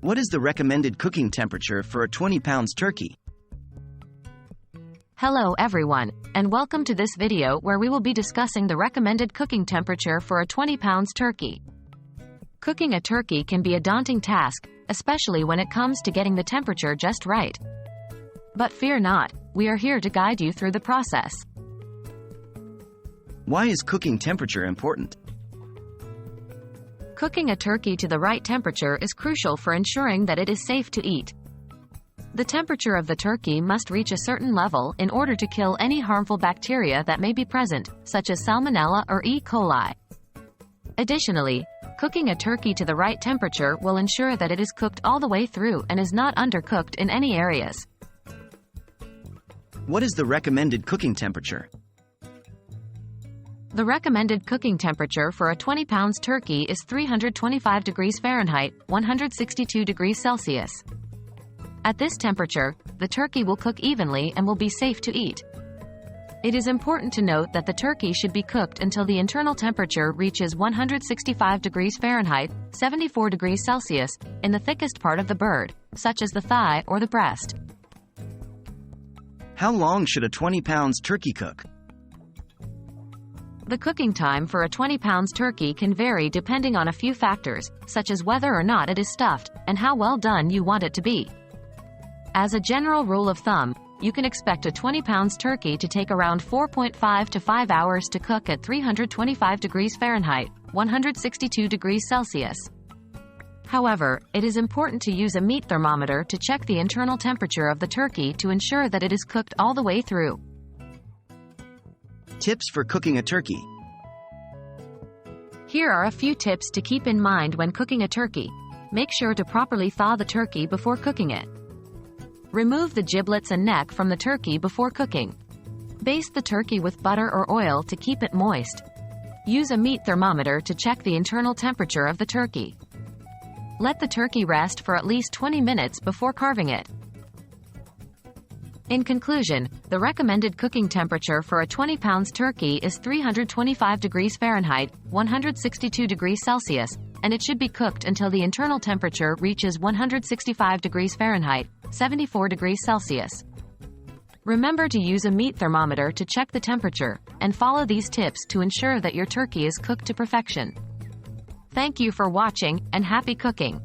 What is the recommended cooking temperature for a 20 pounds turkey? Hello everyone, and welcome to this video where we will be discussing the recommended cooking temperature for a 20 pounds turkey. Cooking a turkey can be a daunting task, especially when it comes to getting the temperature just right. But fear not, we are here to guide you through the process. Why is cooking temperature important? Cooking a turkey to the right temperature is crucial for ensuring that it is safe to eat. The temperature of the turkey must reach a certain level in order to kill any harmful bacteria that may be present, such as Salmonella or E. coli. Additionally, cooking a turkey to the right temperature will ensure that it is cooked all the way through and is not undercooked in any areas. What is the recommended cooking temperature? The recommended cooking temperature for a 20 pounds turkey is 325 degrees Fahrenheit, 162 degrees Celsius. At this temperature, the turkey will cook evenly and will be safe to eat. It is important to note that the turkey should be cooked until the internal temperature reaches 165 degrees Fahrenheit, 74 degrees Celsius, in the thickest part of the bird, such as the thigh or the breast. How long should a 20 pounds turkey cook? The cooking time for a 20 pounds turkey can vary depending on a few factors, such as whether or not it is stuffed, and how well done you want it to be. As a general rule of thumb, you can expect a 20 pounds turkey to take around 4.5 to 5 hours to cook at 325 degrees Fahrenheit, 162 degrees Celsius. However, it is important to use a meat thermometer to check the internal temperature of the turkey to ensure that it is cooked all the way through. Tips for cooking a turkey. Here are a few tips to keep in mind when cooking a turkey. Make sure to properly thaw the turkey before cooking it. Remove the giblets and neck from the turkey before cooking. Baste the turkey with butter or oil to keep it moist. Use a meat thermometer to check the internal temperature of the turkey. Let the turkey rest for at least 20 minutes before carving it. In conclusion, the recommended cooking temperature for a 20 pounds turkey is 325 degrees Fahrenheit, 162 degrees Celsius, and it should be cooked until the internal temperature reaches 165 degrees Fahrenheit, 74 degrees Celsius. Remember to use a meat thermometer to check the temperature, and follow these tips to ensure that your turkey is cooked to perfection. Thank you for watching, and happy cooking!